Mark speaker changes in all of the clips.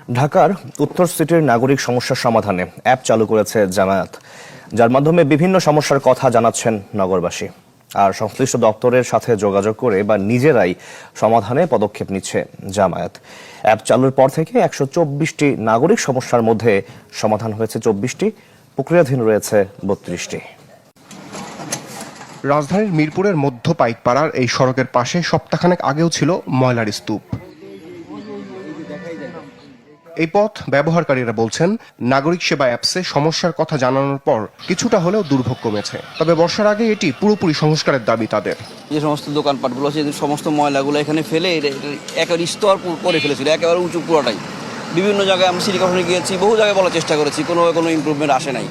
Speaker 1: ঢাকার উত্তর সিটির নাগরিক সমস্যার সমাধানে অ্যাপ চালু করেছে জামায়াত, যার মাধ্যমে বিভিন্ন সমস্যার কথা জানাচ্ছেন নগরবাসী আর সংশ্লিষ্ট দপ্তরের সাথে যোগাযোগ করে বা নিজেরাই সমাধানে পদক্ষেপ নিচ্ছে জামায়াত। অ্যাপ চালুর পর থেকে 124টি নাগরিক সমস্যার মধ্যে সমাধান হয়েছে 24টি, প্রক্রিয়াধীন রয়েছে 32টি।
Speaker 2: রাজধানীর মিরপুরের মধ্য পাইকপাড়ার এই সড়কের পাশে সপ্তাহখানেক আগেও ছিল ময়লার স্তূপ। এই পথ ব্যবহারকারীরা বলছেন, নাগরিক সেবা অ্যাপসে সমস্যার কথা জানানোর পর কিছুটা হলেও দুর্ভোগ কমেছে। তবে বর্ষার আগে এটি পুরোপুরি সংস্কারের দাবি তাদের।
Speaker 3: যে সমস্ত দোকানপাটগুলো আছে, সমস্ত ময়লাগুলো এখানে ফেলে একেবারে স্তর করে ফেলেছিল, একেবারে উঁচু পুরোটাই। বিভিন্ন জায়গায় আমরা সিটি কর্পোরেশনে গিয়েছি, বহু জায়গায় বলার চেষ্টা করেছি, কোনো ইমপ্রুভমেন্ট আসে নাই।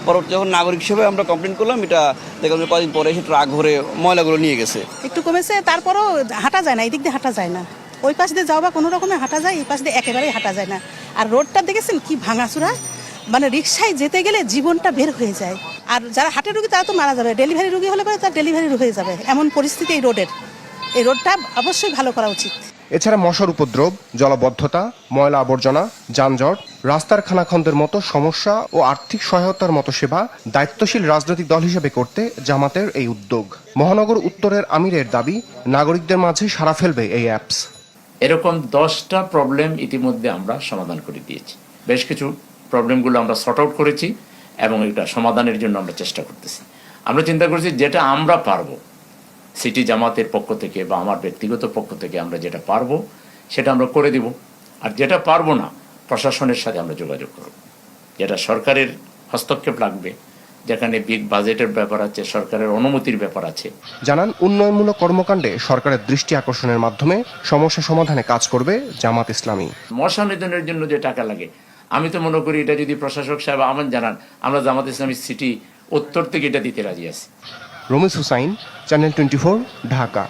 Speaker 3: পরবর্তী যখন নাগরিক সেবায় আমরা কমপ্লেন করলাম, এটা দেখলাম কদিন পরে এসে ট্রাক ভরে ময়লাগুলো নিয়ে গেছে।
Speaker 4: একটু কমেছে, তারপরও হাঁটা যায় না, এই দিক দিয়ে হাঁটা যায় না। ওই পাশ দিয়ে যাও বা কোনো রকমে হাঁটা যায়, এই পাশ দিয়ে একেবারেই হাঁটা যায় না। আর রোডটা দেখেছেন কি ভাঙাচুরা, মানে রিক্সায় যেতে গেলে জীবনটা বের হয়ে যায়। আর যারা হার্টের রুগী তারা তো মারা যাবে, ডেলিভারি রুগী হলে পরে তার ডেলিভারি হয়ে যাবে, এমন পরিস্থিতি এই রোডের। এই রোডটা অবশ্যই ভালো করা উচিত।
Speaker 2: এছাড়া মশার উপদ্রব, জলাবদ্ধতা, ময়লা আবর্জনা, যানজট, রাস্তার খানাখন্দের মতো সমস্যা ও আর্থিক সহায়তার মতো সেবা দায়িত্বশীল রাজনৈতিক দল হিসেবে করতে জামাতের এই উদ্যোগ। মহানগর উত্তরের আমিরের দাবি, নাগরিকদের মাঝে সাড়া ফেলবে এই অ্যাপস।
Speaker 5: এরকম 10টা প্রবলেম ইতিমধ্যে আমরা সমাধান করে দিয়েছি। বেশ কিছু প্রবলেমগুলো আমরা সর্ট আউট করেছি এবং এটা সমাধানের জন্য আমরা চেষ্টা করতেছি। আমরা চিন্তা করছি যেটা আমরা পারবো, সিটি জামাতের পক্ষ থেকে বা আমার ব্যক্তিগত পক্ষ থেকে আমরা যেটা পারবো সেটা আমরা করে দিব। আর যেটা পারবো না, প্রশাসনের সাথে আমরা যোগাযোগ করব। যেটা সরকারের হস্তক্ষেপ লাগবে, যেখানে বিগ বাজেটের ব্যাপার আছে, সরকারের অনুমতির ব্যাপার আছে।
Speaker 2: জানান, উন্নয়নমূলক কর্মকাণ্ডে সরকারের দৃষ্টি আকর্ষণের মাধ্যমে সমস্যা সমাধানে কাজ করবে জামাত ইসলামী।
Speaker 5: মশা নিধনের জন্য যে টাকা লাগে, আমি তো মনে করি এটা যদি প্রশাসক সাহেব আমার জানান, আমরা জামাত ইসলামী সিটি উত্তর থেকে এটা দিতে রাজি আছি।
Speaker 2: রমিজ হুসাইন, চ্যানেল 24, ঢাকা।